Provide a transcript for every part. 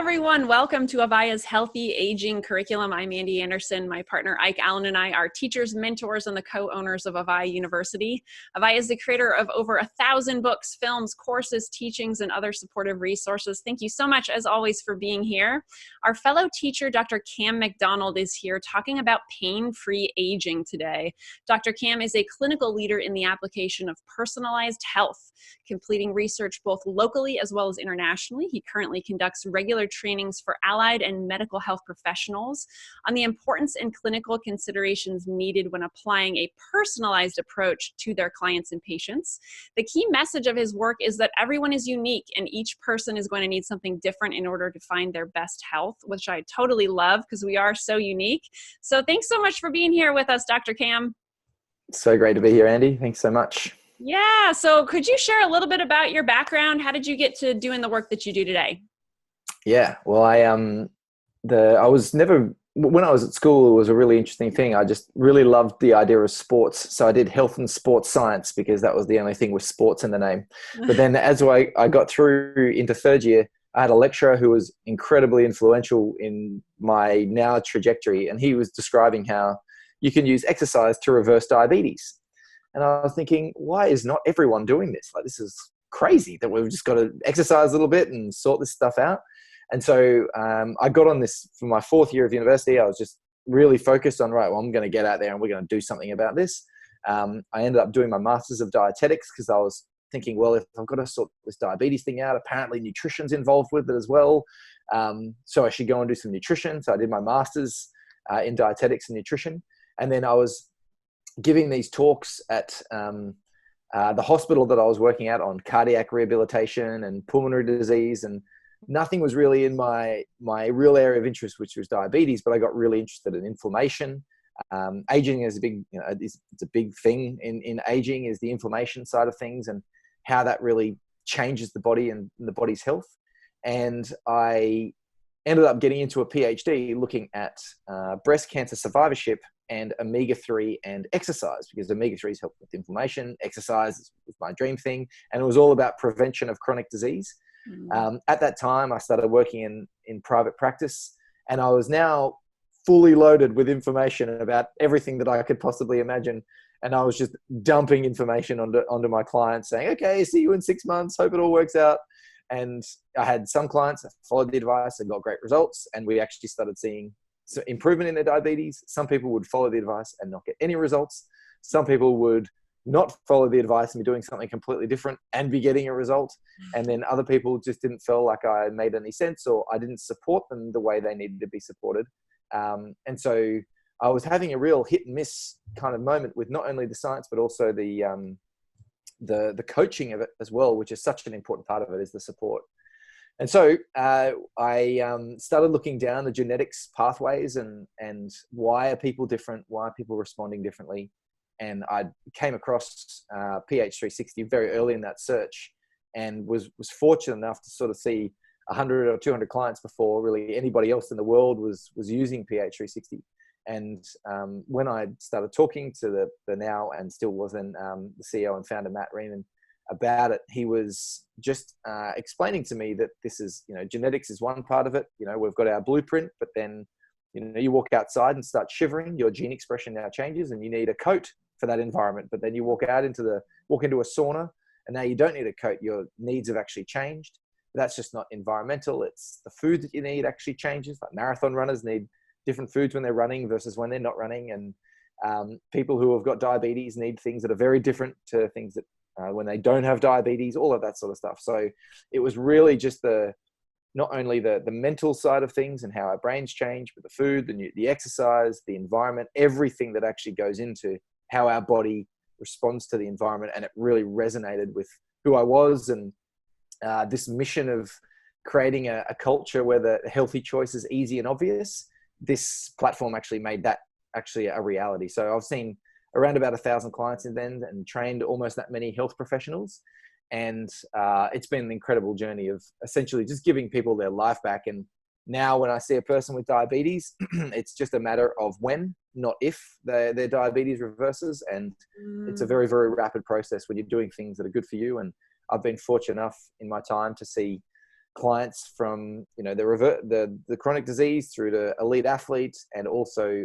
everyone. Welcome to AVAIYA's Healthy Aging Curriculum. I'm Ande Anderson. My partner Ike Allen and I are teachers, mentors, and the co-owners of AVAIYA University. AVAIYA is the creator of over 1,000 books, films, courses, teachings, and other supportive resources. Thank you so much, as always, for being here. Our fellow teacher, Dr. Cam McDonald, is here talking about pain-free aging today. Dr. Cam is a clinical leader in the application of personalized health, completing research both locally as well as internationally. He currently conducts regular trainings for allied and medical health professionals on the importance and clinical considerations needed when applying a personalized approach to their clients and patients. The key message of his work is that everyone is unique and each person is going to need something different in order to find their best health, which I totally love because we are so unique. So thanks so much for being here with us, Dr. Cam. So great to be here, Andy. Thanks so much. Yeah, so could you share a little bit about your background? How did you get to doing the work that you do today? Yeah, well, I was never, when I was at school, it was a really interesting thing. I just really loved the idea of sports. So I did health and sports science because that was the only thing with sports in the name. But then as I got through into third year, I had a lecturer who was incredibly influential in my now trajectory. And he was describing how you can use exercise to reverse diabetes. And I was thinking, why is not everyone doing this? Like, this is crazy that we've just got to exercise a little bit and sort this stuff out. And so I got on this for my fourth year of university. I was just really focused on, right, well, I'm going to get out there and we're going to do something about this. I ended up doing my master's of dietetics because I was thinking, well, if I've got to sort this diabetes thing out, apparently nutrition's involved with it as well. So I should go and do some nutrition. So I did my master's in dietetics and nutrition. And then I was giving these talks at the hospital that I was working at on cardiac rehabilitation and pulmonary disease, and nothing was really in my real area of interest, which was diabetes, but I got really interested in inflammation. Aging is a big, it's a big thing in aging, is the inflammation side of things and how that really changes the body and the body's health. And I ended up getting into a PhD looking at breast cancer survivorship and omega-3 and exercise, because omega-3s help with inflammation, exercise was my dream thing, and it was all about prevention of chronic disease. At that time, I started working in private practice, and I was now fully loaded with information about everything that I could possibly imagine. And I was just dumping information onto my clients saying, okay, see you in 6 months, hope it all works out. And I had some clients that followed the advice and got great results, and we actually started seeing improvement in their diabetes. Some people would follow the advice and not get any results. Some people would not follow the advice and be doing something completely different and be getting a result. And then other people just didn't feel like I made any sense, or I didn't support them the way they needed to be supported. And so I was having a real hit and miss kind of moment with not only the science, but also the coaching of it as well, which is such an important part of it, is the support. And so I started looking down the genetics pathways and why are people different? Why are people responding differently? And I came across PH360 very early in that search, and was fortunate enough to sort of see 100 or 200 clients before really anybody else in the world was using PH360. And when I started talking to the now and still was then the CEO and founder, Matt Riemann, about it, he was just explaining to me that this is, genetics is one part of it. We've got our blueprint, but then, you walk outside and start shivering, your gene expression now changes and you need a coat for that environment. But then you walk into a sauna and now you don't need a coat. Your needs have actually changed. But that's just not environmental. It's the food that you need actually changes. Like marathon runners need different foods when they're running versus when they're not running. And people who have got diabetes need things that are very different to things that when they don't have diabetes, all of that sort of stuff. So it was really just not only the mental side of things and how our brains change, but the food, the exercise, the environment, everything that actually goes into how our body responds to the environment. And it really resonated with who I was and this mission of creating a culture where the healthy choice is easy and obvious. This platform actually made that actually a reality. So I've seen around about 1,000 clients in then and trained almost that many health professionals. And it's been an incredible journey of essentially just giving people their life back. And now when I see a person with diabetes, it's just a matter of when, not if their diabetes reverses. And it's a very, very rapid process when you're doing things that are good for you. And I've been fortunate enough in my time to see clients from, you know, the chronic disease through to elite athletes, and also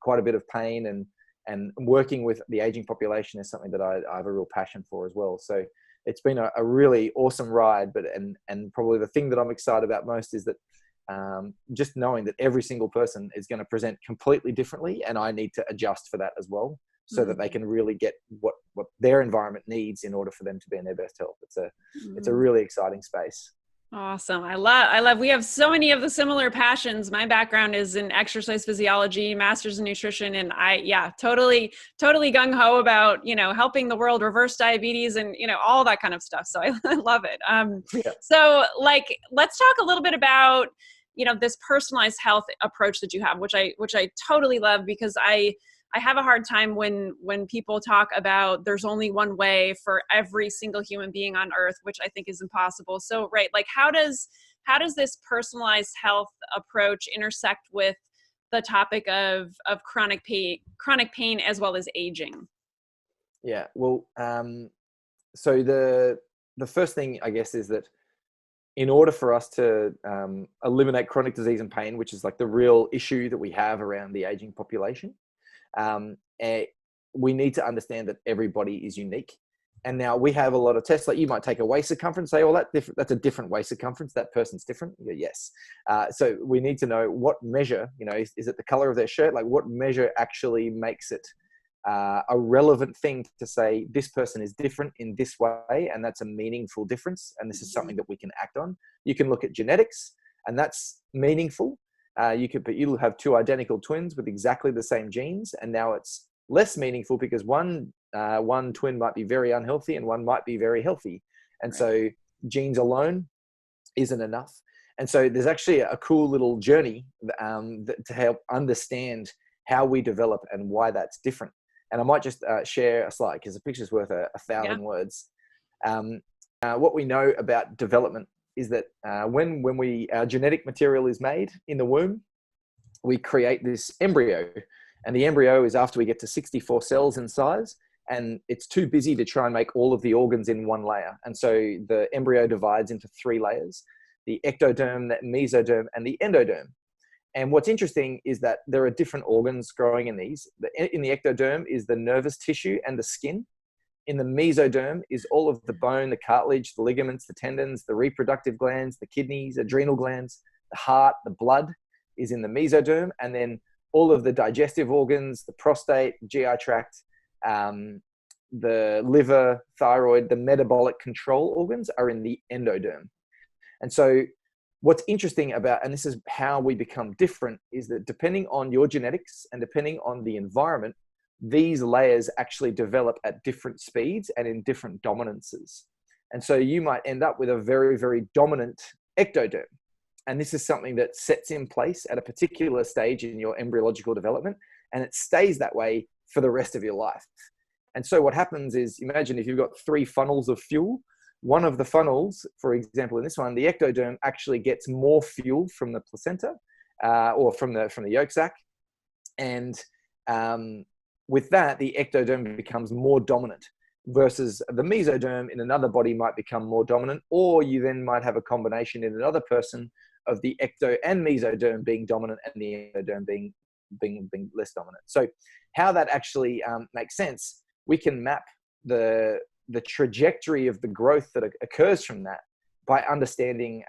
quite a bit of pain, and working with the aging population is something that I have a real passion for as well. So it's been a really awesome ride, and probably the thing that I'm excited about most is that just knowing that every single person is going to present completely differently, and I need to adjust for that as well, so that they can really get what their environment needs in order for them to be in their best health. It's a really exciting space. Awesome. I love, we have so many of the similar passions. My background is in exercise physiology, master's in nutrition. And totally gung-ho about, you know, helping the world reverse diabetes and, you know, all that kind of stuff. So I love it. So like, let's talk a little bit about, you know, this personalized health approach that you have, which I totally love, because I have a hard time when people talk about there's only one way for every single human being on earth, which I think is impossible. So, right, like how does this personalized health approach intersect with the topic of chronic pain as well as aging? Yeah, well, so the first thing, I guess, is that in order for us to eliminate chronic disease and pain, which is like the real issue that we have around the aging population, we need to understand that everybody is unique. And now we have a lot of tests. Like you might take a waist circumference, say, well, that's a different waist circumference. That person's different. Yes. So we need to know what measure, you know, is it the color of their shirt? Like what measure actually makes it a relevant thing to say this person is different in this way, and that's a meaningful difference, and this is something that we can act on. You can look at genetics, and that's meaningful. But you'll have two identical twins with exactly the same genes, and now it's less meaningful because one twin might be very unhealthy and one might be very healthy, and so genes alone isn't enough. And so there's actually a cool little journey to help understand how we develop and why that's different. And I might just share a slide, because a picture's worth a thousand words. What we know about development is that when our genetic material is made in the womb, we create this embryo. And the embryo is after we get to 64 cells in size, and it's too busy to try and make all of the organs in one layer. And so the embryo divides into 3 layers: the ectoderm, the mesoderm, and the endoderm. And what's interesting is that there are different organs growing in these. In the ectoderm is the nervous tissue and the skin. In the mesoderm is all of the bone, the cartilage, the ligaments, the tendons, the reproductive glands, the kidneys, adrenal glands, the heart, the blood is in the mesoderm. And then all of the digestive organs, the prostate, the GI tract, the liver, thyroid, the metabolic control organs are in the endoderm. And so what's interesting about, and this is how we become different, is that depending on your genetics and depending on the environment, these layers actually develop at different speeds and in different dominances. And so you might end up with a very, very dominant ectoderm. And this is something that sets in place at a particular stage in your embryological development, and it stays that way for the rest of your life. And so what happens is, imagine if you've got 3 funnels of fuel. One of the funnels, for example, in this one, the ectoderm actually gets more fuel from the placenta or from the yolk sac. And with that, the ectoderm becomes more dominant, versus the mesoderm in another body might become more dominant, or you then might have a combination in another person of the ecto and mesoderm being dominant and the endoderm being less dominant. So how that actually makes sense, we can map the trajectory of the growth that occurs from that by understanding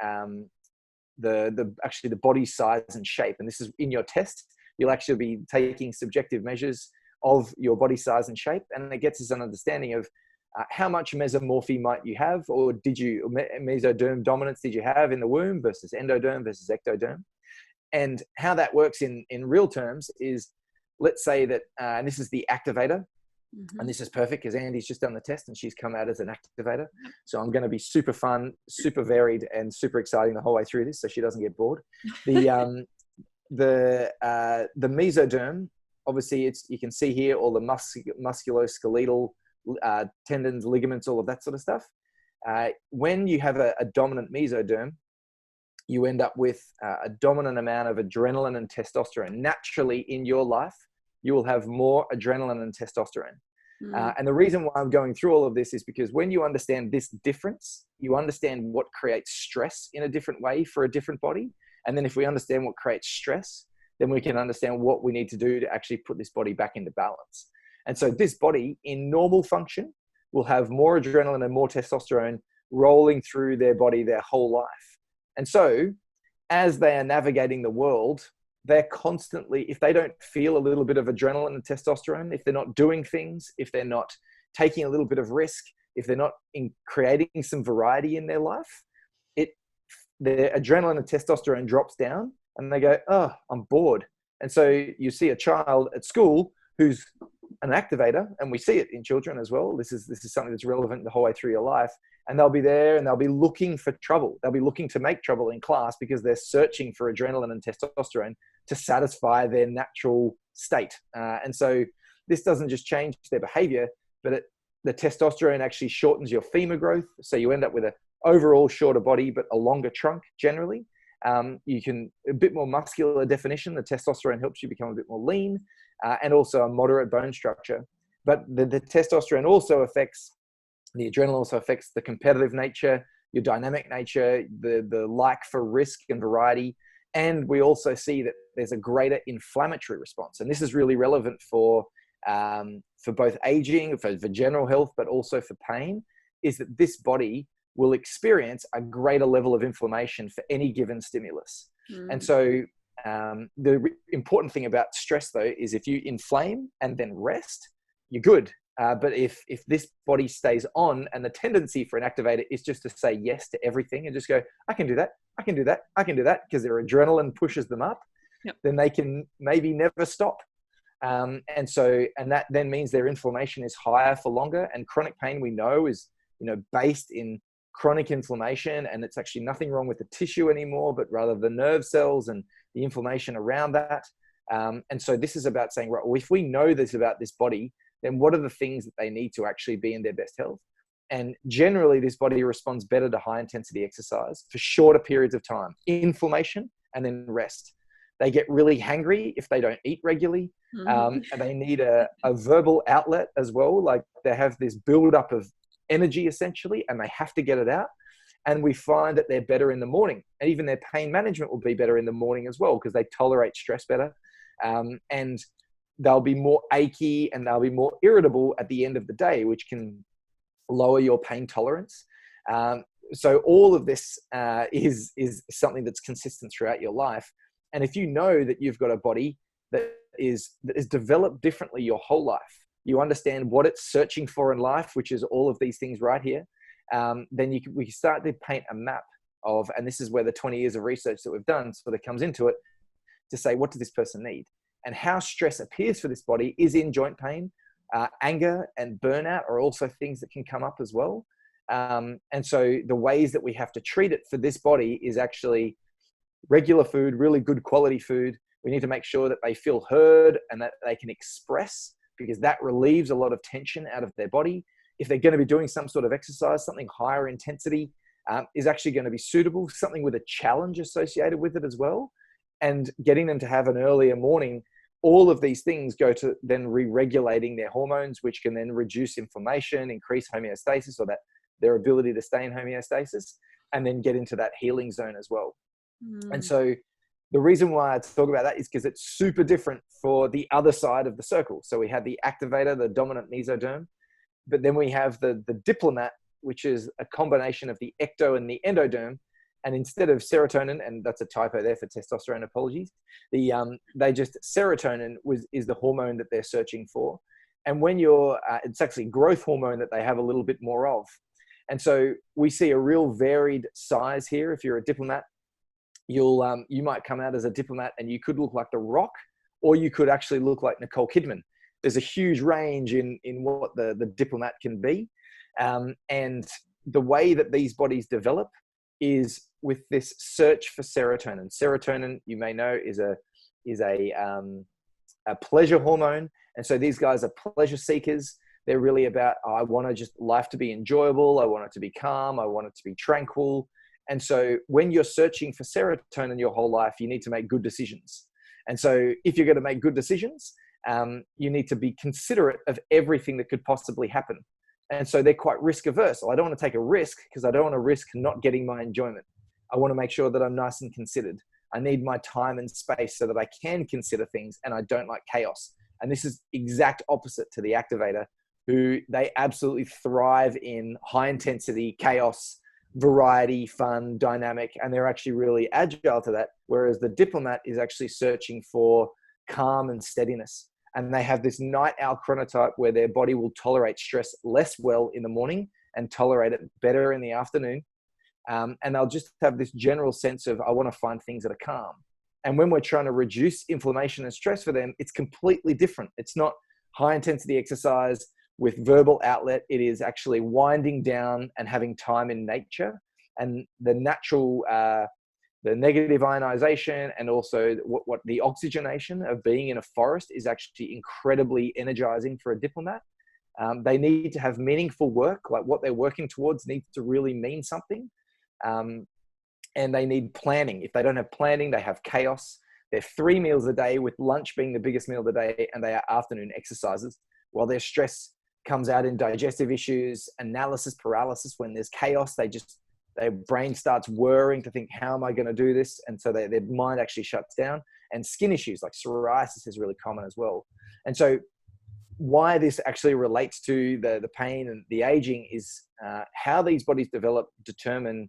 the body size and shape. And this is in your test. You'll actually be taking subjective measures of your body size and shape, and it gets us an understanding of how much mesomorphy might you have, or mesoderm dominance did you have in the womb versus endoderm versus ectoderm. And how that works in real terms is, let's say that, and this is the activator. Mm-hmm. And this is perfect because Andy's just done the test and she's come out as an activator. So I'm going to be super fun, super varied, and super exciting the whole way through this, so she doesn't get bored. The mesoderm, obviously, you can see here all the musculoskeletal tendons, ligaments, all of that sort of stuff. When you have a dominant mesoderm, you end up with a dominant amount of adrenaline and testosterone. Naturally, in your life, you will have more adrenaline and testosterone. Mm. And the reason why I'm going through all of this is because when you understand this difference, you understand what creates stress in a different way for a different body. And then if we understand what creates stress, then we can understand what we need to do to actually put this body back into balance. And so this body in normal function will have more adrenaline and more testosterone rolling through their body their whole life. And so as they are navigating the world, they're constantly, if they don't feel a little bit of adrenaline and testosterone, if they're not doing things, if they're not taking a little bit of risk, if they're not creating some variety in their life, their adrenaline and testosterone drops down and they go, oh, I'm bored. And so you see a child at school who's an activator, and we see it in children as well. This is something that's relevant the whole way through your life. And they'll be there and they'll be looking for trouble. They'll be looking to make trouble in class because they're searching for adrenaline and testosterone to satisfy their natural state. And so this doesn't just change their behavior, but the testosterone actually shortens your femur growth. So you end up with an overall shorter body, but a longer trunk generally. You can, a bit more muscular definition. The testosterone helps you become a bit more lean, and also a moderate bone structure. But the testosterone also affects, the adrenaline also affects the competitive nature, your dynamic nature, the like for risk and variety. And we also see that there's a greater inflammatory response. And this is really relevant for both aging, for general health, but also for pain, is that this body will experience a greater level of inflammation for any given stimulus. And so the important thing about stress, though, is if you inflame and then rest, you're good. But if this body stays on, and the tendency for an activator is just to say yes to everything and just go, I can do that, I can do that, I can do that, because their adrenaline pushes them up, then they can maybe never stop. And that then means their inflammation is higher for longer. And chronic pain, we know, is based in chronic inflammation, and it's actually nothing wrong with the tissue anymore, but rather the nerve cells and the inflammation around that. And so this is about saying, right, well, if we know this about this body, then what are the things that they need to actually be in their best health? And generally, this body responds better to high intensity exercise for shorter periods of time, inflammation, and then rest. They get really hangry if they don't eat regularly. And they need a verbal outlet as well. Like they have this buildup of energy essentially, and they have to get it out. And we find that they're better in the morning, and even their pain management will be better in the morning as well, because they tolerate stress better. And they'll be more achy and they'll be more irritable at the end of the day, which can lower your pain tolerance. So all of this is something that's consistent throughout your life. And if you know that you've got a body that is developed differently your whole life, you understand what it's searching for in life, which is all of these things right here, then we can start to paint a map of, and this is where the 20 years of research that we've done sort of comes into it, to say, what does this person need? And how stress appears for this body is in joint pain. Anger and burnout are also things that can come up as well. And so the ways that we have to treat it for this body is actually regular food, really good quality food. We need to make sure that they feel heard and that they can express, because that relieves a lot of tension out of their body. If they're going to be doing some sort of exercise, something higher intensity is actually going to be suitable, something with a challenge associated with it as well. And getting them to have an earlier morning, all of these things go to then re-regulating their hormones, which can then reduce inflammation, increase homeostasis, or that their ability to stay in homeostasis, and then get into that healing zone as well. And so the reason why I talk about that is because it's super different for the other side of the circle. So we have the activator, the dominant mesoderm, but then we have the diplomat, which is a combination of the ecto and the endoderm. And instead of serotonin, and that's a typo there for testosterone, apologies, serotonin is the hormone that they're searching for. And when it's actually growth hormone that they have a little bit more of. And so we see a real varied size here. If you're a diplomat, you might come out as a diplomat and you could look like The Rock, or you could actually look like Nicole Kidman. There's a huge range in what the diplomat can be. And the way that these bodies develop is with this search for serotonin. Serotonin, you may know, is a pleasure hormone. And so these guys are pleasure seekers. They're really about, I want to just life to be enjoyable. I want it to be calm. I want it to be tranquil. And so when you're searching for serotonin your whole life, you need to make good decisions. And so if you're going to make good decisions, you need to be considerate of everything that could possibly happen. And so they're quite risk averse. Well, I don't want to take a risk because I don't want to risk not getting my enjoyment. I want to make sure that I'm nice and considered. I need my time and space so that I can consider things, and I don't like chaos. And this is exact opposite to the activator, who they absolutely thrive in high intensity, chaos, variety, fun, dynamic, and they're actually really agile to that. Whereas the diplomat is actually searching for calm and steadiness. And they have this night owl chronotype where their body will tolerate stress less well in the morning and tolerate it better in the afternoon. And they'll just have this general sense of, I want to find things that are calm. And when we're trying to reduce inflammation and stress for them, it's completely different. It's not high intensity exercise with verbal outlet. It is actually winding down and having time in nature. And the natural, the negative ionization and also what the oxygenation of being in a forest is actually incredibly energizing for a diplomat. They need to have meaningful work, like what they're working towards needs to really mean something. And they need planning. If they don't have planning, they have chaos. They're 3 meals a day, with lunch being the biggest meal of the day, and they are afternoon exercises. While their stress comes out in digestive issues, analysis paralysis. When there's chaos, their brain starts whirring to think, how am I going to do this? And so their mind actually shuts down. And skin issues like psoriasis is really common as well. And so why this actually relates to the pain and the aging is how these bodies develop determine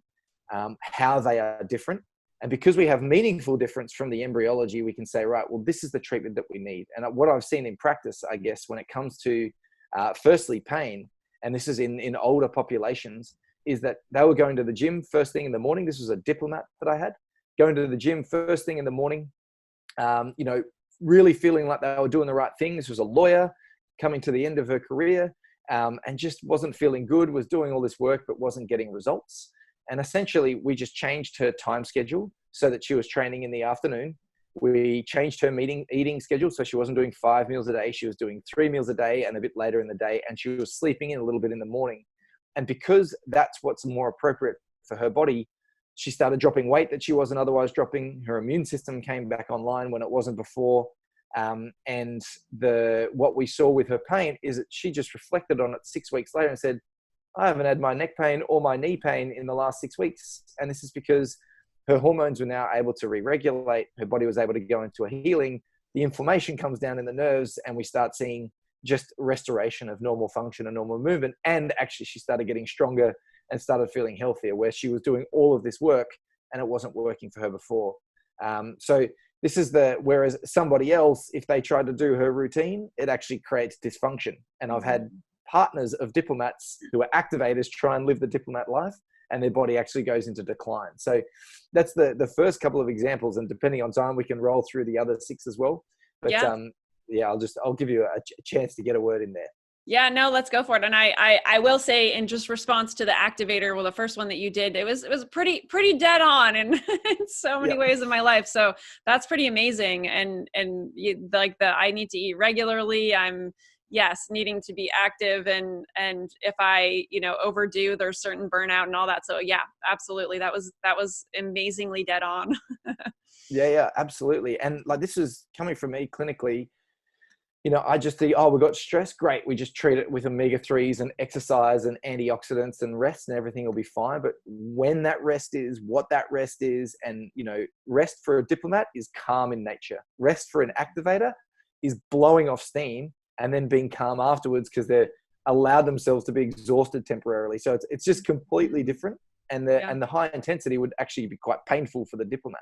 how they are different. And because we have meaningful difference from the embryology, we can say, right, well, this is the treatment that we need. And what I've seen in practice, I guess, when it comes to firstly pain, and this is in older populations, is that they were going to the gym first thing in the morning. This was a diplomat that I had, going to the gym first thing in the morning, really feeling like they were doing the right thing. This was a lawyer coming to the end of her career, and just wasn't feeling good, was doing all this work, but wasn't getting results. And essentially, we just changed her time schedule so that she was training in the afternoon. We changed her eating schedule so she wasn't doing 5 meals a day. She was doing 3 meals a day and a bit later in the day, and she was sleeping in a little bit in the morning. And because that's what's more appropriate for her body, she started dropping weight that she wasn't otherwise dropping. Her immune system came back online when it wasn't before. And what we saw with her pain is that she just reflected on it 6 weeks later and said, I haven't had my neck pain or my knee pain in the last 6 weeks. And this is because her hormones were now able to re-regulate. Her body was able to go into a healing. The inflammation comes down in the nerves, and we start seeing just restoration of normal function and normal movement. And actually she started getting stronger and started feeling healthier, where she was doing all of this work and it wasn't working for her before. So this is whereas somebody else, if they tried to do her routine, it actually creates dysfunction. And I've had partners of diplomats who are activators try and live the diplomat life, and their body actually goes into decline. So that's the first couple of examples. And depending on time, we can roll through the other 6 as well. But I'll give you a chance to get a word in there. Yeah, no, let's go for it. And I will say, in just response to the activator, well, the first one that you did, it was pretty dead on in so many ways in my life. So that's pretty amazing. And I need to eat regularly. I'm needing to be active, and if I, overdo, there's certain burnout and all that. So yeah, absolutely. That was amazingly dead on. Yeah, absolutely. And like, this is coming from me clinically. I just think, we got stress. Great. We just treat it with omega-3s and exercise and antioxidants and rest, and everything will be fine. But when that rest is, what that rest is, and, rest for a diplomat is calm in nature. Rest for an activator is blowing off steam and then being calm afterwards, because they're allowed themselves to be exhausted temporarily. So it's just completely different. And the high intensity would actually be quite painful for the diplomat.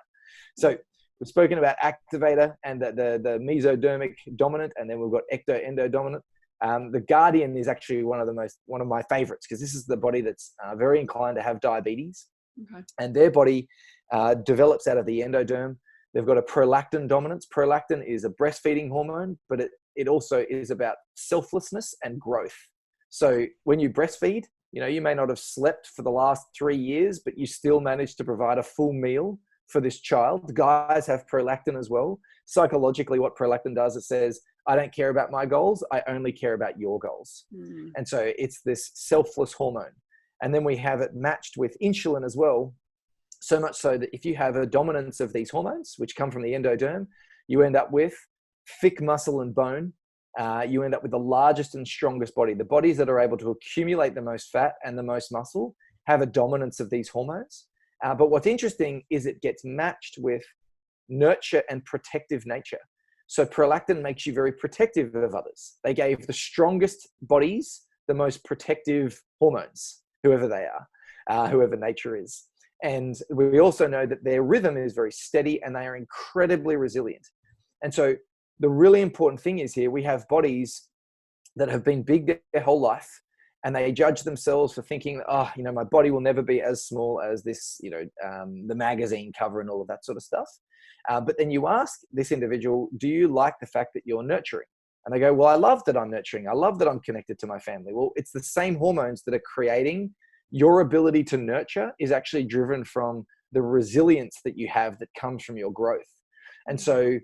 So we've spoken about activator and the mesodermic dominant, and then we've got ecto-endodominant. The guardian is actually one of my favorites, because this is the body that's very inclined to have diabetes. Okay. And their body develops out of the endoderm. They've got a prolactin dominance. Prolactin is a breastfeeding hormone, but it also is about selflessness and growth. So when you breastfeed, you may not have slept for the last 3 years, but you still manage to provide a full meal for this child. Guys have prolactin as well. Psychologically, what prolactin does, it says, I don't care about my goals. I only care about your goals. Mm. And so it's this selfless hormone. And then we have it matched with insulin as well. So much so that if you have a dominance of these hormones, which come from the endoderm, you end up with thick muscle and bone, you end up with the largest and strongest body. The bodies that are able to accumulate the most fat and the most muscle have a dominance of these hormones. But what's interesting is it gets matched with nurture and protective nature. So prolactin makes you very protective of others. They gave the strongest bodies the most protective hormones, whoever they are, whoever nature is. And we also know that their rhythm is very steady and they are incredibly resilient. And so the really important thing is here, we have bodies that have been big their whole life, and they judge themselves for thinking, oh, you know, my body will never be as small as this, you know, the magazine cover and all of that sort of stuff. But then you ask this individual, do you like the fact that you're nurturing? And they go, well, I love that I'm nurturing. I love that I'm connected to my family. Well, it's the same hormones that are creating your ability to nurture is actually driven from the resilience that you have that comes from your growth. And so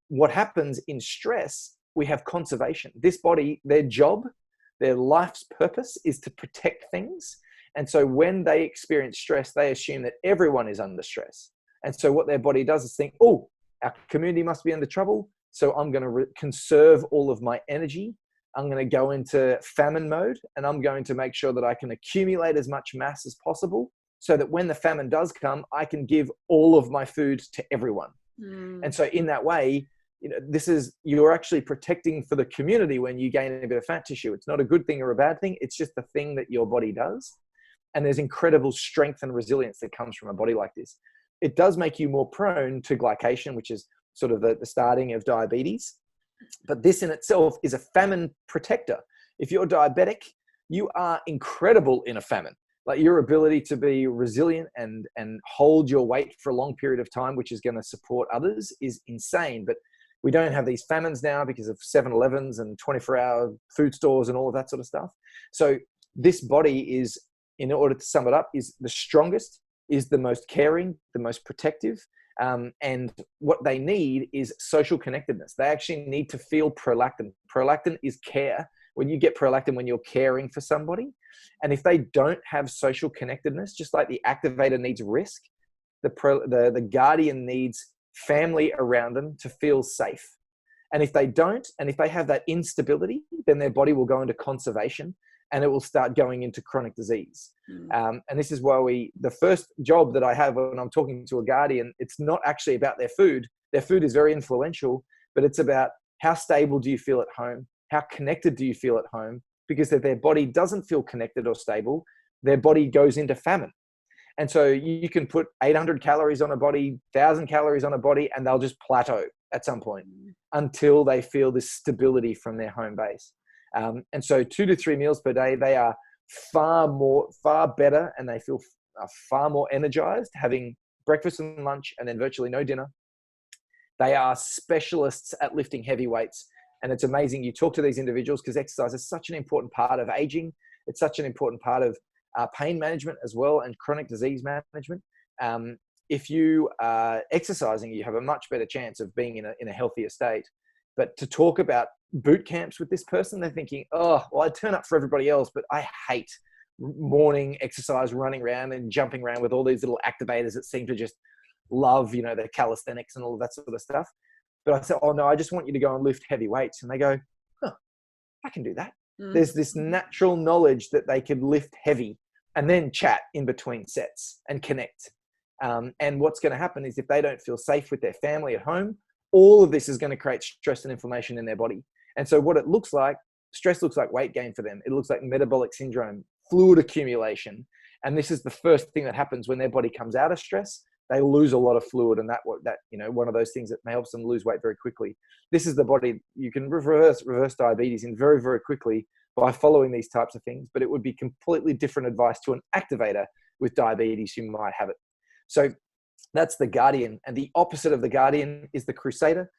what happens in stress, we have conservation. This body, their job, their life's purpose is to protect things. And so when they experience stress, they assume that everyone is under stress. And so what their body does is think, oh, our community must be under trouble. So I'm going to conserve all of my energy. I'm going to go into famine mode, and I'm going to make sure that I can accumulate as much mass as possible so that when the famine does come, I can give all of my food to everyone. And so in that way, you know, you're actually protecting for the community when you gain a bit of fat tissue. It's not a good thing or a bad thing. It's just the thing that your body does. And there's incredible strength and resilience that comes from a body like this. It does make you more prone to glycation, which is sort of the starting of diabetes. But this in itself is a famine protector. If you're diabetic, you are incredible in a famine. Like your ability to be resilient and hold your weight for a long period of time, which is going to support others, is insane. But we don't have these famines now because of 7-Elevens and 24-hour food stores and all of that sort of stuff. So this body is, in order to sum it up, is the strongest, is the most caring, the most protective. And what they need is social connectedness. They actually need to feel prolactin. Prolactin is care. When you get prolactin, when you're caring for somebody. And if they don't have social connectedness, just like the activator needs risk, the guardian needs family around them to feel safe. And if they don't, and if they have that instability, then their body will go into conservation and it will start going into chronic disease. And this is why the first job that I have when I'm talking to a guardian, it's not actually about their food. Their food is very influential, but it's about how stable do you feel at home? How connected do you feel at home? Because if their body doesn't feel connected or stable, their body goes into famine. And so you can put 800 calories on a body, 1,000 calories on a body, and they'll just plateau at some point until they feel this stability from their home base. And so 2 to 3 meals per day, they are far better, and they feel far more energized having breakfast and lunch and then virtually no dinner. They are specialists at lifting heavy weights. And it's amazing. You talk to these individuals because exercise is such an important part of aging. It's such an important part of pain management as well, and chronic disease management. If you are exercising, you have a much better chance of being in a healthier state. But to talk about boot camps with this person, they're thinking, oh, well, I turn up for everybody else, but I hate morning exercise, running around and jumping around with all these little activators that seem to just love, you know, the calisthenics and all of that sort of stuff. But I said, oh no, I just want you to go and lift heavy weights. And they go, huh, I can do that. There's this natural knowledge that they can lift heavy and then chat in between sets and connect. And what's going to happen is if they don't feel safe with their family at home, all of this is going to create stress and inflammation in their body. And so what it looks like, stress looks like weight gain for them. It looks like metabolic syndrome, fluid accumulation. And this is the first thing that happens when their body comes out of stress. They lose a lot of fluid, and that, you know, one of those things that helps them lose weight very quickly. This is the body. You can reverse diabetes in very, very quickly by following these types of things, but it would be completely different advice to an activator with diabetes who might have it. So that's the guardian. And the opposite of the guardian is the Crusader.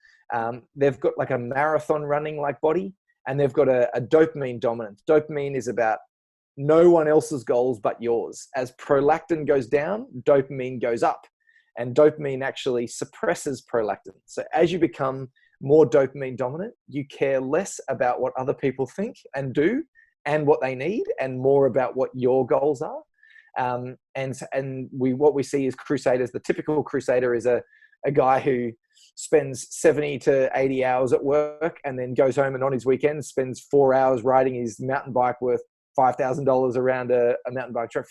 They've got like a marathon running like body, and they've got a dopamine dominance. Dopamine is about no one else's goals but yours. As prolactin goes down, dopamine goes up. And dopamine actually suppresses prolactin. So as you become more dopamine dominant, you care less about what other people think and do and what they need, and more about what your goals are. What we see is Crusaders. The typical Crusader is a guy who spends 70 to 80 hours at work and then goes home and on his weekends spends 4 hours riding his mountain bike worth $5,000 around a mountain bike track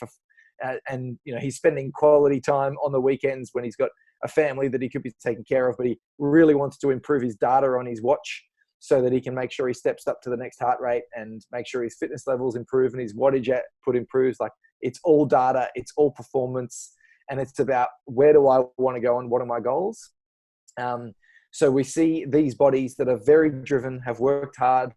and he's spending quality time on the weekends when he's got a family that he could be taking care of, but he really wants to improve his data on his watch so that he can make sure he steps up to the next heart rate and make sure his fitness levels improve and his wattage output improves. Like, it's all data, it's all performance, and it's about where do I want to go and what are my goals. So we see these bodies that are very driven, have worked hard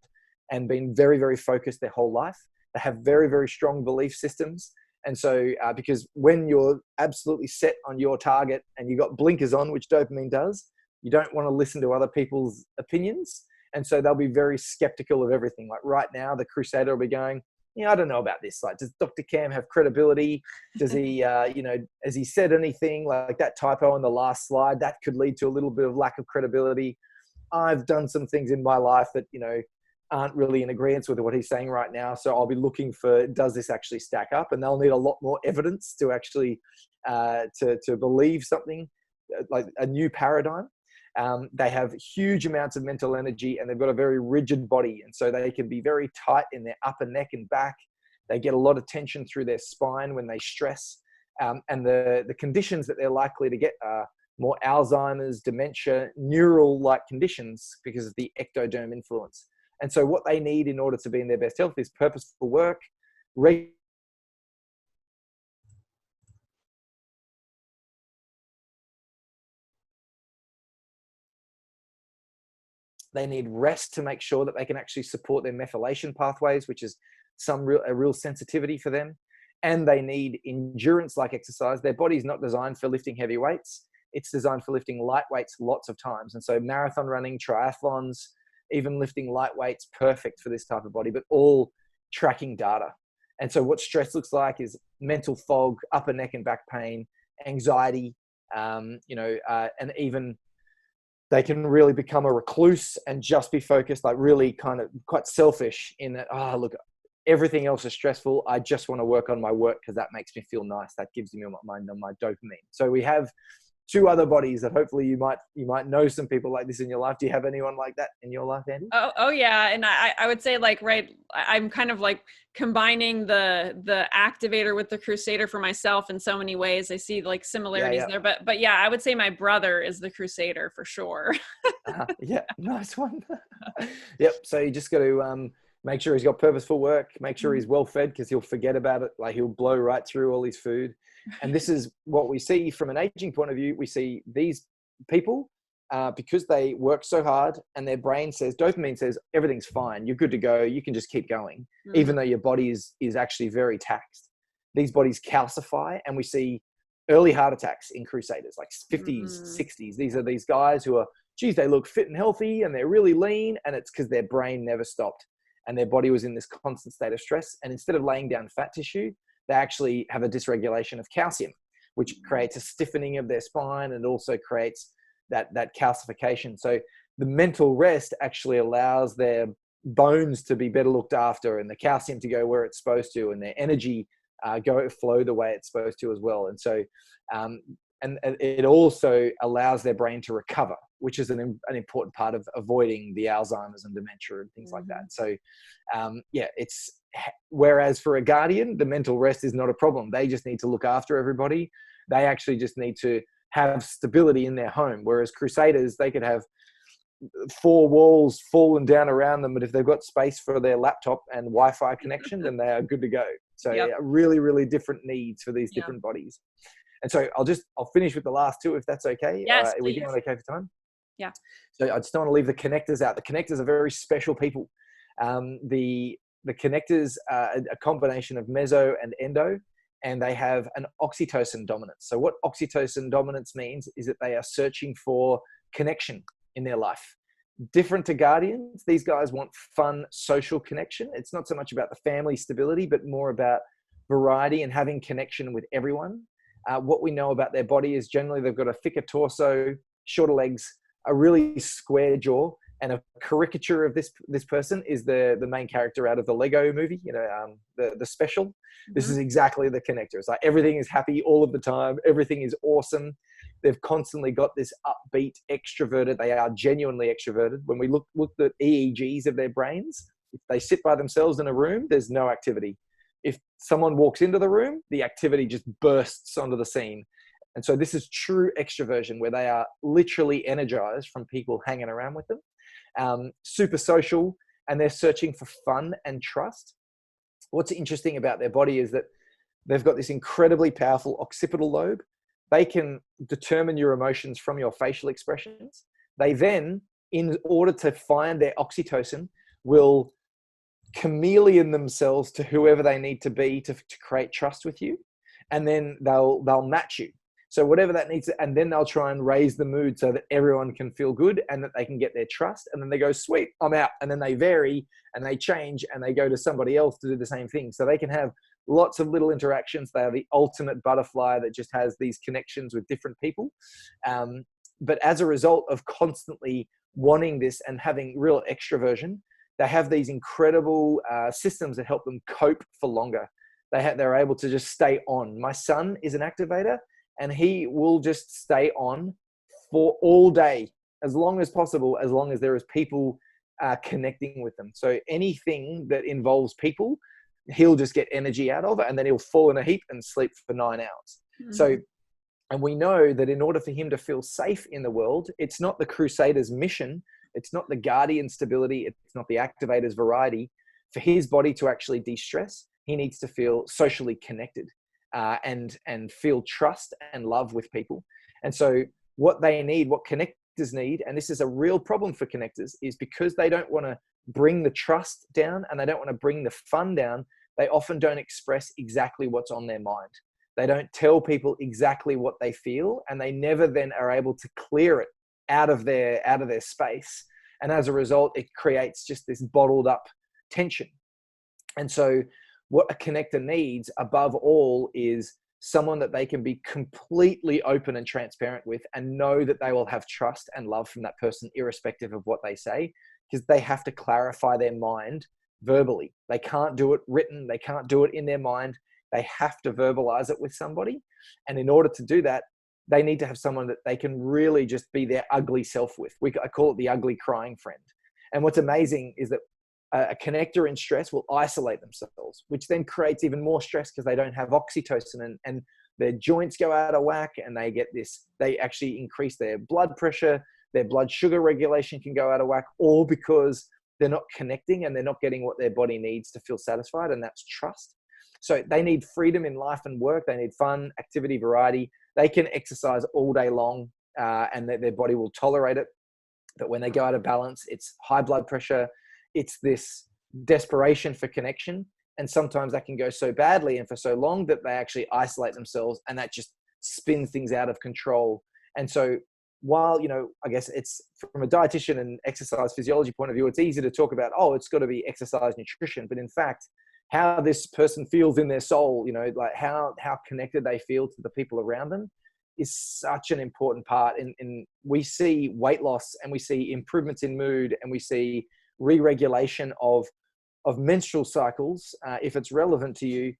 and been very, very focused their whole life. They have very, very strong belief systems. And so because when you're absolutely set on your target and you got blinkers on, which dopamine does, you don't want to listen to other people's opinions. And so they'll be very skeptical of everything. Like right now, the Crusader will be going, I don't know about this. Like, does Dr. Cam have credibility? Does he, has he said anything like that typo on the last slide? That could lead to a little bit of lack of credibility. I've done some things in my life that, aren't really in agreement with what he's saying right now. So I'll be looking for, does this actually stack up? And they'll need a lot more evidence to actually, to believe something like a new paradigm. They have huge amounts of mental energy and they've got a very rigid body. And so they can be very tight in their upper neck and back. They get a lot of tension through their spine when they stress. And the conditions that they're likely to get are more Alzheimer's, dementia, neural-like conditions because of the ectoderm influence. And so what they need in order to be in their best health is purposeful work, they need rest to make sure that they can actually support their methylation pathways, which is a real sensitivity for them. And they need endurance like exercise. Their body's not designed for lifting heavy weights. It's designed for lifting light weights lots of times. And so marathon running, triathlons, even lifting light weights, perfect for this type of body, but all tracking data. And so what stress looks like is mental fog, upper neck and back pain, anxiety, and even they can really become a recluse and just be focused, like really kind of quite selfish in that, look, everything else is stressful. I just want to work on my work because that makes me feel nice. That gives me my dopamine. So we have two other bodies that hopefully you might know some people like this in your life. Do you have anyone like that in your life, Andy? Oh yeah. And I would say I'm kind of like combining the activator with the Crusader for myself in so many ways. I see like similarities there, but yeah, I would say my brother is the Crusader for sure. Yeah. Nice one. Yep. So you just got to, make sure he's got purposeful work, make sure he's well fed because he'll forget about it. Like he'll blow right through all his food. And this is what we see from an aging point of view. We see these people, because they work so hard and their brain says, dopamine says, everything's fine. You're good to go. You can just keep going, even though your body is actually very taxed. These bodies calcify and we see early heart attacks in Crusaders, like 50s, 60s. These are these guys who are, geez, they look fit and healthy and they're really lean. And it's because their brain never stopped and their body was in this constant state of stress. And instead of laying down fat tissue, they actually have a dysregulation of calcium, which creates a stiffening of their spine and also creates that calcification. So the mental rest actually allows their bones to be better looked after and the calcium to go where it's supposed to and their energy flow the way it's supposed to as well. And so and it also allows their brain to recover, which is an important part of avoiding the Alzheimer's and dementia and things like that. So it's, whereas for a guardian, the mental rest is not a problem. They just need to look after everybody. They actually just need to have stability in their home. Whereas Crusaders, they could have 4 walls falling down around them, but if they've got space for their laptop and Wi-Fi connection, then they are good to go. So really, really different needs for these different bodies. And so I'll finish with the last two, if that's okay. Yes, are we going okay for time? Yeah. So I just don't want to leave the connectors out. The connectors are very special people. The connectors are a combination of meso and endo, and they have an oxytocin dominance. So what oxytocin dominance means is that they are searching for connection in their life. Different to guardians, these guys want fun social connection. It's not so much about the family stability, but more about variety and having connection with everyone. What we know about their body is generally they've got a thicker torso, shorter legs, a really square jaw, and a caricature of this person is the main character out of the Lego movie, the special. This is exactly the connector. It's like everything is happy all of the time. Everything is awesome. They've constantly got this upbeat, extroverted. They are genuinely extroverted. When we looked at EEGs of their brains, if they sit by themselves in a room, there's no activity. If someone walks into the room, the activity just bursts onto the scene. And so this is true extroversion, where they are literally energized from people hanging around with them. Super social, and they're searching for fun and trust. What's interesting about their body is that they've got this incredibly powerful occipital lobe. They can determine your emotions from your facial expressions. They then, in order to find their oxytocin, will chameleon themselves to whoever they need to be to create trust with you. And then they'll match you. So whatever that needs, and then they'll try and raise the mood so that everyone can feel good and that they can get their trust. And then they go, sweet, I'm out. And then they vary and they change and they go to somebody else to do the same thing. So they can have lots of little interactions. They are the ultimate butterfly that just has these connections with different people. But as a result of constantly wanting this and having real extroversion, they have these incredible systems that help them cope for longer. They're able to just stay on. My son is an activator, and he will just stay on for all day, as long as possible, as long as there is people connecting with them. So anything that involves people, he'll just get energy out of it, and then he'll fall in a heap and sleep for 9 hours. Mm-hmm. So, and we know that in order for him to feel safe in the world, it's not the Crusader's mission, it's not the Guardian stability, it's not the Activator's variety. For his body to actually de-stress, he needs to feel socially connected. And feel trust and love with people. And so what they need, what connectors need, and this is a real problem for connectors, is because they don't want to bring the trust down and they don't want to bring the fun down, they often don't express exactly what's on their mind. They don't tell people exactly what they feel, and they never then are able to clear it out of their space. And as a result, it creates just this bottled up tension. And so what a connector needs above all is someone that they can be completely open and transparent with and know that they will have trust and love from that person, irrespective of what they say, because they have to clarify their mind verbally. They can't do it written. They can't do it in their mind. They have to verbalize it with somebody. And in order to do that, they need to have someone that they can really just be their ugly self with. I call it the ugly crying friend. And what's amazing is that a connector in stress will isolate themselves, which then creates even more stress because they don't have oxytocin, and their joints go out of whack, and they actually increase their blood pressure, their blood sugar regulation can go out of whack, all because they're not connecting and they're not getting what their body needs to feel satisfied, and that's trust. So they need freedom in life and work. They need fun, activity, variety. They can exercise all day long and their body will tolerate it. But when they go out of balance, it's high blood pressure, it's this desperation for connection. And sometimes that can go so badly and for so long that they actually isolate themselves, and that just spins things out of control. And so while, I guess it's from a dietitian and exercise physiology point of view, it's easy to talk about, it's got to be exercise nutrition. But in fact, how this person feels in their soul, like how connected they feel to the people around them is such an important part. And we see weight loss, and we see improvements in mood, and we see re-regulation of menstrual cycles, if it's relevant to you,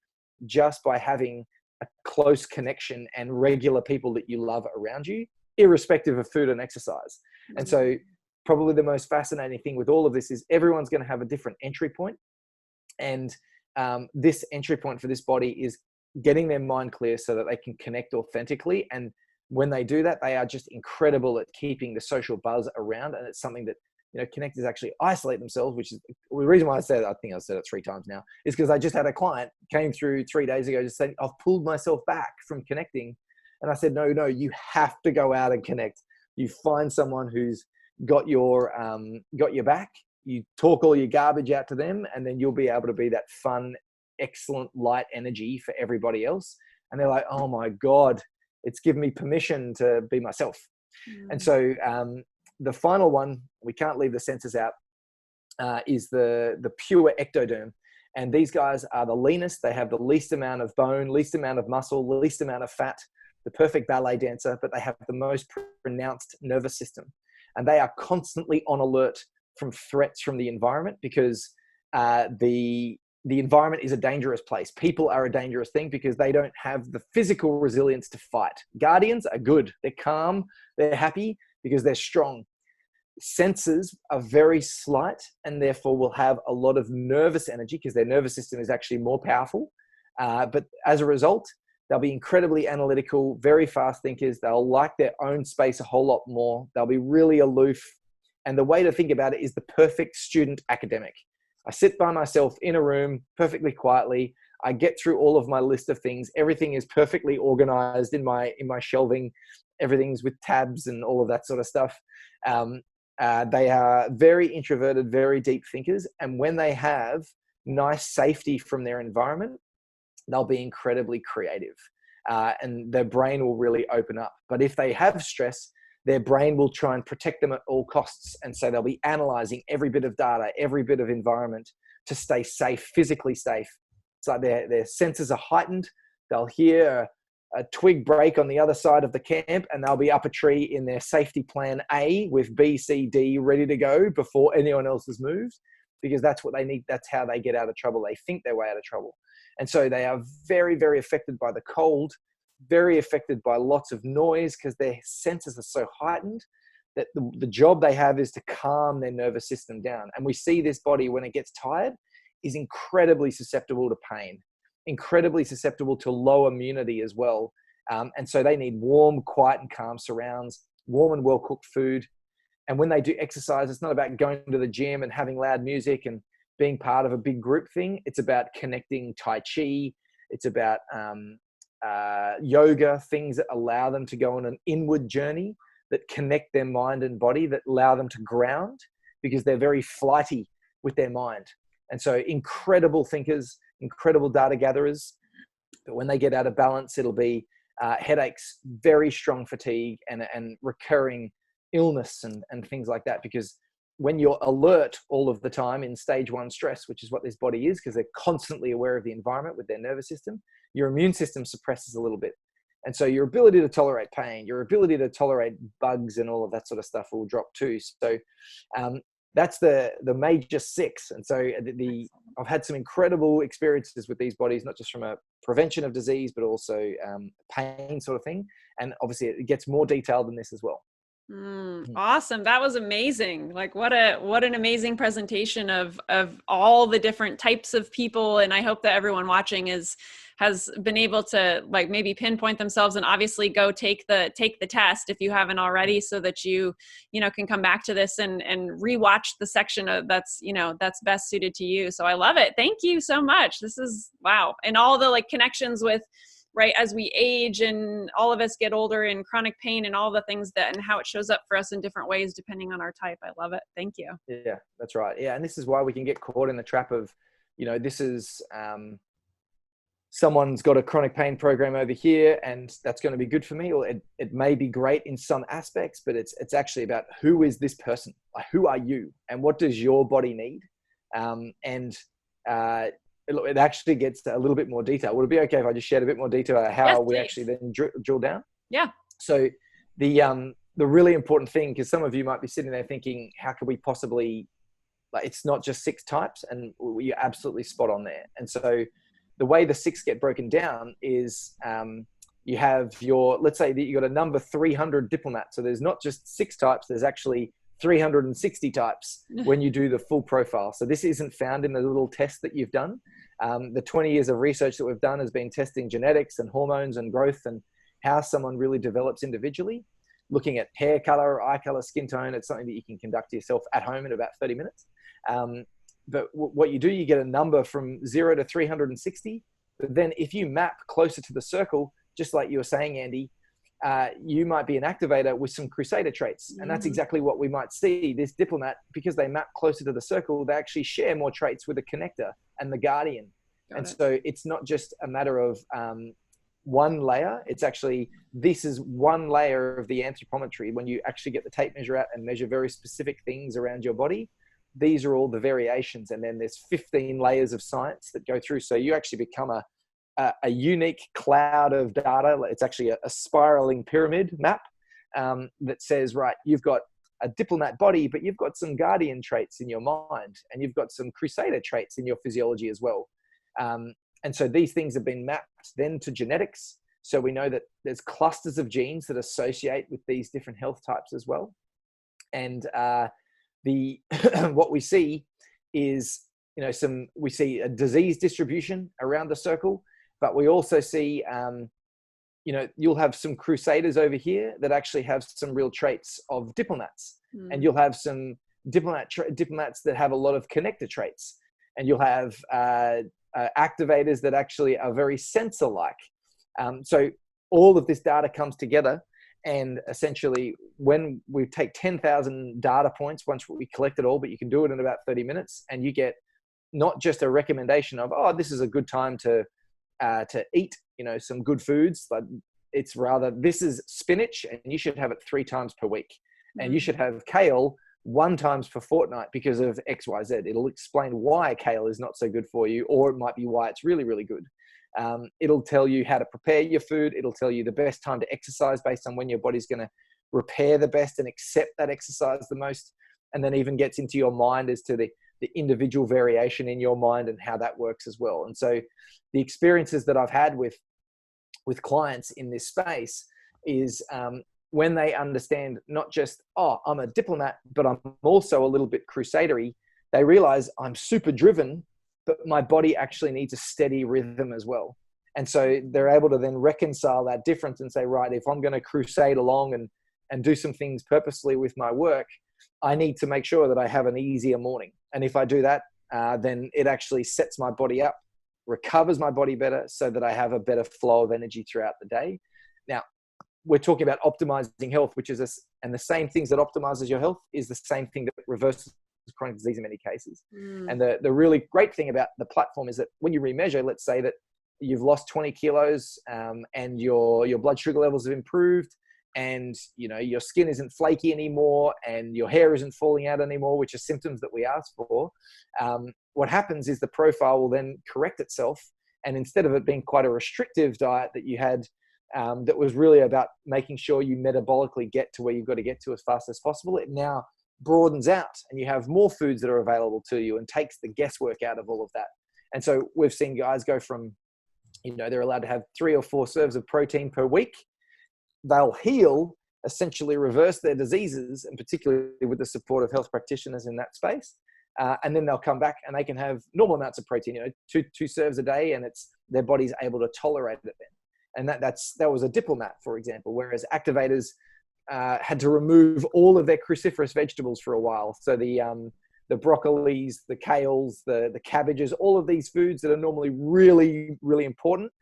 just by having a close connection and regular people that you love around you, irrespective of food and exercise. And so probably the most fascinating thing with all of this is everyone's going to have a different entry point. And this entry point for this body is getting their mind clear so that they can connect authentically. And when they do that, they are just incredible at keeping the social buzz around. And it's something that, connectors actually isolate themselves, which is the reason why I think I've said it 3 times now, is because I just had a client came through 3 days ago just saying, I've pulled myself back from connecting. And I said, no, you have to go out and connect. You find someone who's got your back. You talk all your garbage out to them, and then you'll be able to be that fun, excellent, light energy for everybody else. And they're like, oh my God, it's given me permission to be myself. And so the final one, we can't leave the senses out, is the pure ectoderm. And these guys are the leanest. They have the least amount of bone, least amount of muscle, least amount of fat, the perfect ballet dancer, but they have the most pronounced nervous system. And they are constantly on alert from threats from the environment, because the the environment is a dangerous place. People are a dangerous thing because they don't have the physical resilience to fight. Guardians are good. They're calm. They're happy because they're strong. Sensors are very slight and therefore will have a lot of nervous energy because their nervous system is actually more powerful. But as a result, they'll be incredibly analytical, very fast thinkers. They'll like their own space a whole lot more. They'll be really aloof. And the way to think about it is the perfect student academic. I sit by myself in a room perfectly quietly. I get through all of my list of things. Everything is perfectly organized in my shelving. Everything's with tabs and all of that sort of stuff. They are very introverted, very deep thinkers. And when they have nice safety from their environment, they'll be incredibly creative. And their brain will really open up. But if they have stress, their brain will try and protect them at all costs. And so they'll be analyzing every bit of data, every bit of environment to stay safe, physically safe. It's like their senses are heightened. They'll hear a twig break on the other side of the camp and they'll be up a tree in their safety plan A with B, C, D ready to go before anyone else has moved, because that's what they need. That's how they get out of trouble. They think their way out of trouble. And so they are very, very affected by the cold, very affected by lots of noise because their senses are so heightened that the job they have is to calm their nervous system down. And we see this body, when it gets tired, is incredibly susceptible to pain, incredibly susceptible to low immunity as well. And so they need warm, quiet and calm surrounds, warm and well-cooked food. And when they do exercise, it's not about going to the gym and having loud music and being part of a big group thing. It's about connecting Tai Chi. It's about yoga, things that allow them to go on an inward journey, that connect their mind and body, that allow them to ground, because they're very flighty with their mind. And so incredible thinkers, incredible data gatherers. But when they get out of balance, it'll be headaches, very strong fatigue and recurring illness and things like that. Because when you're alert all of the time in stage 1 stress, which is what this body is, because they're constantly aware of the environment with their nervous system, your immune system suppresses a little bit. And so your ability to tolerate pain, your ability to tolerate bugs and all of that sort of stuff will drop too. So that's the major 6. And so I've had some incredible experiences with these bodies, not just from a prevention of disease, but also pain sort of thing. And obviously it gets more detailed than this as well. Awesome. That was amazing. Like what an amazing presentation of all the different types of people. And I hope that everyone watching has been able to like maybe pinpoint themselves and obviously go take the test if you haven't already, so that you can come back to this and rewatch the section that's best suited to you. So I love it. Thank you so much. This is wow. And all the like connections with, right, as we age and all of us get older, and chronic pain and all the things and how it shows up for us in different ways depending on our type. I love it. Thank you. Yeah, that's right. Yeah. And this is why we can get caught in the trap of, this is, someone's got a chronic pain program over here and that's going to be good for me. Or it may be great in some aspects, but it's actually about who is this person? Like, who are you and what does your body need? It actually gets a little bit more detail. Would it be okay if I just shared a bit more detail about how we actually then drill down? Yeah. So the really important thing, because some of you might be sitting there thinking, how could we possibly, like, it's not just 6 types, and you're absolutely spot on there. And so the way the 6 get broken down is you have let's say that you got a number 300 Diplomat. So there's not just 6 types, there's actually 360 types when you do the full profile. So this isn't found in the little test that you've done. The 20 years of research that we've done has been testing genetics and hormones and growth and how someone really develops individually, looking at hair color, eye color, skin tone. It's something that you can conduct yourself at home in about 30 minutes. But what you do, you get a number from 0 to 360. But then if you map closer to the circle, just like you were saying, Andy, you might be an activator with some Crusader traits. And that's exactly what we might see. This Diplomat, because they map closer to the circle, they actually share more traits with the connector and the guardian. So it's not just a matter of one layer. It's actually, this is one layer of the anthropometry. When you actually get the tape measure out and measure very specific things around your body, these are all the variations. And then there's 15 layers of science that go through. So you actually become a unique cloud of data. It's actually a spiraling pyramid map that says, right, you've got a Diplomat body, but you've got some guardian traits in your mind, and you've got some Crusader traits in your physiology as well. And so these things have been mapped then to genetics. So we know that there's clusters of genes that associate with these different health types as well. And what we see is, we see a disease distribution around the circle, but we also see, you'll have some Crusaders over here that actually have some real traits of Diplomats. And you'll have some Diplomats that have a lot of connector traits. And you'll have activators that actually are very sensor-like. So all of this data comes together, and essentially when we take 10,000 data points, once we collect it all, but you can do it in about 30 minutes, and you get not just a recommendation of, oh, this is a good time to eat, some good foods, but it's rather, this is spinach and you should have it 3 times per week. And you should have kale 1 times per fortnight because of X, Y, Z. It'll explain why kale is not so good for you, or it might be why it's really, really good. It'll tell you how to prepare your food. It'll tell you the best time to exercise based on when your body's going to repair the best and accept that exercise the most. And then even gets into your mind as to the individual variation in your mind and how that works as well. And so the experiences that I've had with clients in this space is when they understand not just, oh, I'm a Diplomat, but I'm also a little bit Crusadery, they realize I'm super driven, but my body actually needs a steady rhythm as well. And so they're able to then reconcile that difference and say, right, if I'm going to crusade along and do some things purposely with my work, I need to make sure that I have an easier morning. And if I do that, then it actually sets my body up, recovers my body better so that I have a better flow of energy throughout the day. Now, we're talking about optimizing health, which is and the same things that optimizes your health is the same thing that reverses chronic disease in many cases. And the really great thing about the platform is that when you remeasure, let's say that you've lost 20 kilos and your blood sugar levels have improved, and your skin isn't flaky anymore and your hair isn't falling out anymore, which are symptoms that we ask for. What happens is the profile will then correct itself, and instead of it being quite a restrictive diet that you had, that was really about making sure you metabolically get to where you've got to get to as fast as possible, it now broadens out and you have more foods that are available to you and takes the guesswork out of all of that. And so we've seen guys go from, they're allowed to have 3 or 4 serves of protein per week. They'll heal, essentially reverse their diseases, and particularly with the support of health practitioners in that space. And then they'll come back and they can have normal amounts of protein, 2 serves a day, and their body's able to tolerate it then. And that was a Diplomat, for example, whereas activators had to remove all of their cruciferous vegetables for a while. So the broccolis, the kales, the cabbages, all of these foods that are normally really, really important,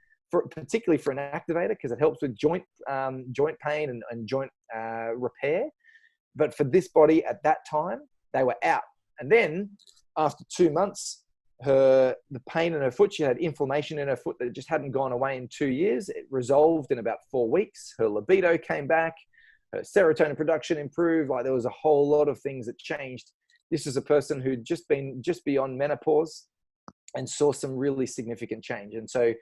particularly for an activator, because it helps with joint pain and joint repair. But for this body at that time, they were out. And then after 2 months, the pain in her foot, she had inflammation in her foot that just hadn't gone away in 2 years. It resolved in about 4 weeks. Her libido came back. Her serotonin production improved. Like, there was a whole lot of things that changed. This is a person who'd just been beyond menopause and saw some really significant change. And so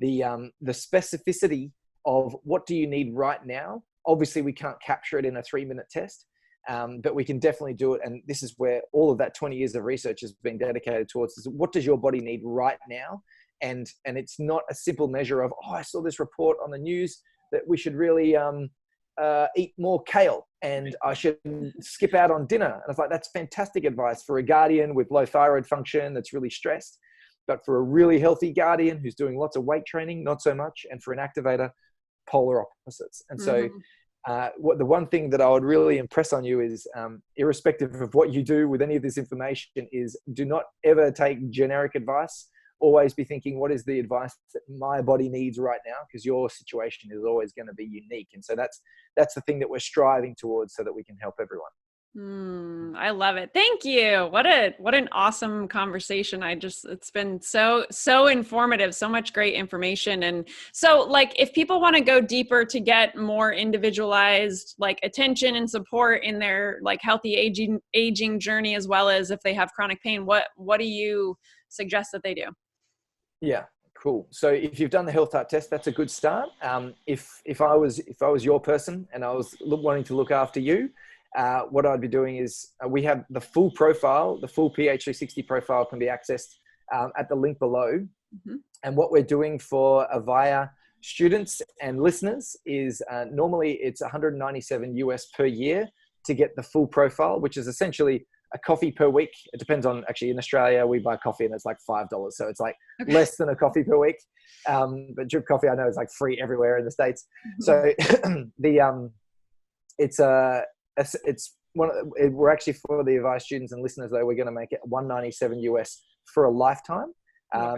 the specificity of what do you need right now, obviously we can't capture it in a 3-minute test, but we can definitely do it. And this is where all of that 20 years of research has been dedicated towards, is what does your body need right now? And it's not a simple measure of, oh, I saw this report on the news that we should really eat more kale and I should skip out on dinner. And I was like, that's fantastic advice for a guardian with low thyroid function that's really stressed. But for a really healthy guardian who's doing lots of weight training, not so much. And for an activator, polar opposites. And so the one thing that I would really impress on you is, irrespective of what you do with any of this information, is do not ever take generic advice. Always be thinking, what is the advice that my body needs right now? Because your situation is always going to be unique. And so that's the thing that we're striving towards, so that we can help everyone. I love it. Thank you. What an awesome conversation. It's been so informative, so much great information. And so, like, if people want to go deeper to get more individualized, like, attention and support in their, like, healthy aging journey, as well as if they have chronic pain, what do you suggest that they do? Yeah, cool. So if you've done the health type test, that's a good start. If I was your person and I was wanting to look after you, what I'd be doing is, we have the full profile, the full PH360 profile can be accessed at the link below. And what we're doing for AVAIYA students and listeners is normally it's 197 US per year to get the full profile, which is essentially a coffee per week. It depends on, actually in Australia, we buy coffee and it's like $5. So it's like less than a coffee per week. But drip coffee, I know, is like free everywhere in the States. So we're actually, for the AVAIYA students and listeners though, we're going to make it 197 US for a lifetime.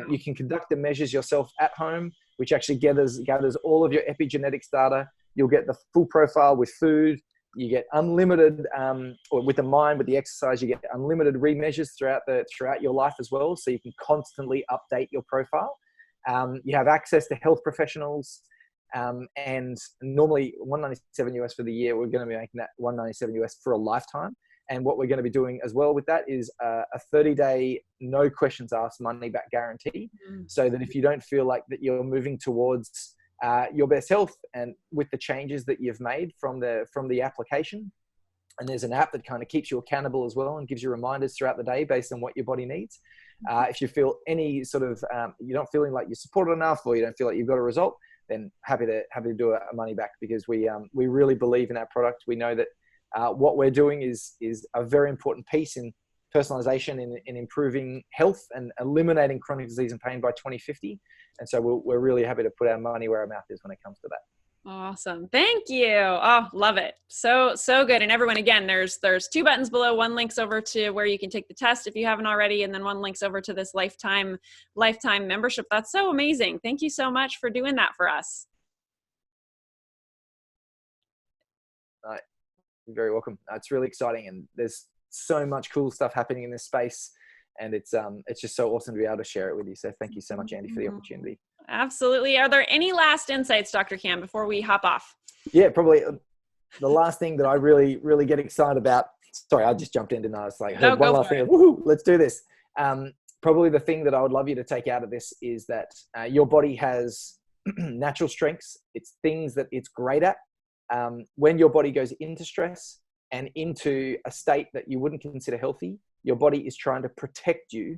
You can conduct the measures yourself at home, which actually gathers all of your epigenetics data. You'll get the full profile with food. You get unlimited, or with the mind, with the exercise, you get unlimited remeasures throughout your life as well. So you can constantly update your profile. You have access to health professionals, and normally 197 US for the year. We're going to be making that 197 US for a lifetime. And what we're going to be doing as well with that is a 30-day, no questions asked, money back guarantee. So that if you don't feel like that you're moving towards your best health, and with the changes that you've made from the application, and there's an app that kind of keeps you accountable as well and gives you reminders throughout the day based on what your body needs. If you feel any sort of you're not feeling like you're supported enough, or you don't feel like you've got a result, then happy to do a money back, because we really believe in our product. We know that what we're doing is a very important piece in personalization, in improving health and eliminating chronic disease and pain by 2050. And so we're really happy to put our money where our mouth is when it comes to that. Awesome. Thank you. Oh, love it. So good. And everyone, again, there's 2 buttons below. One links over to where you can take the test if you haven't already. And then one links over to this lifetime membership. That's so amazing. Thank you so much for doing that for us. All right. You're very welcome. It's really exciting, and there's so much cool stuff happening in this space, and it's just so awesome to be able to share it with you. So thank you so much, Ande, for the opportunity. Absolutely. Are there any last insights, Dr. Cam, before we hop off? Yeah, probably the last thing that I really, really get excited about. Sorry, I just jumped in and I was like, one last thing. Woohoo, let's do this. Probably the thing that I would love you to take out of this is that your body has natural strengths. It's things that it's great at. When your body goes into stress and into a state that you wouldn't consider healthy, your body is trying to protect you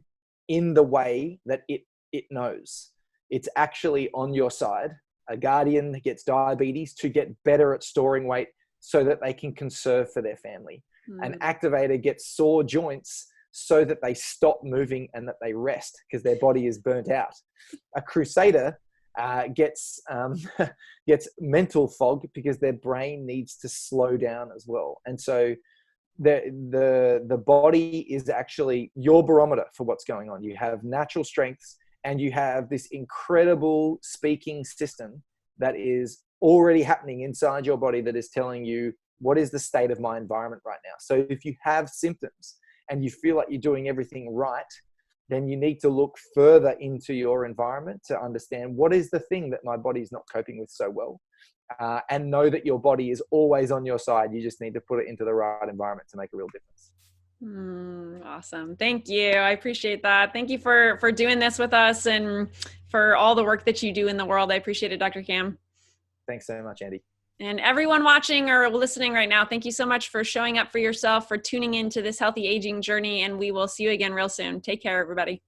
in the way that it knows. It's actually on your side. A guardian gets diabetes to get better at storing weight so that they can conserve for their family. An activator gets sore joints so that they stop moving and that they rest because their body is burnt out. A crusader gets mental fog because their brain needs to slow down as well. And so the body is actually your barometer for what's going on. You have natural strengths, and you have this incredible speaking system that is already happening inside your body that is telling you, what is the state of my environment right now? So if you have symptoms and you feel like you're doing everything right, then you need to look further into your environment to understand, what is the thing that my body's not coping with so well? And know that your body is always on your side. You just need to put it into the right environment to make a real difference. Awesome. Thank you. I appreciate that. Thank you for doing this with us and for all the work that you do in the world. I appreciate it, Dr. Cam. Thanks so much, Ande. And everyone watching or listening right now, thank you so much for showing up for yourself, for tuning into this healthy aging journey. And we will see you again real soon. Take care, everybody.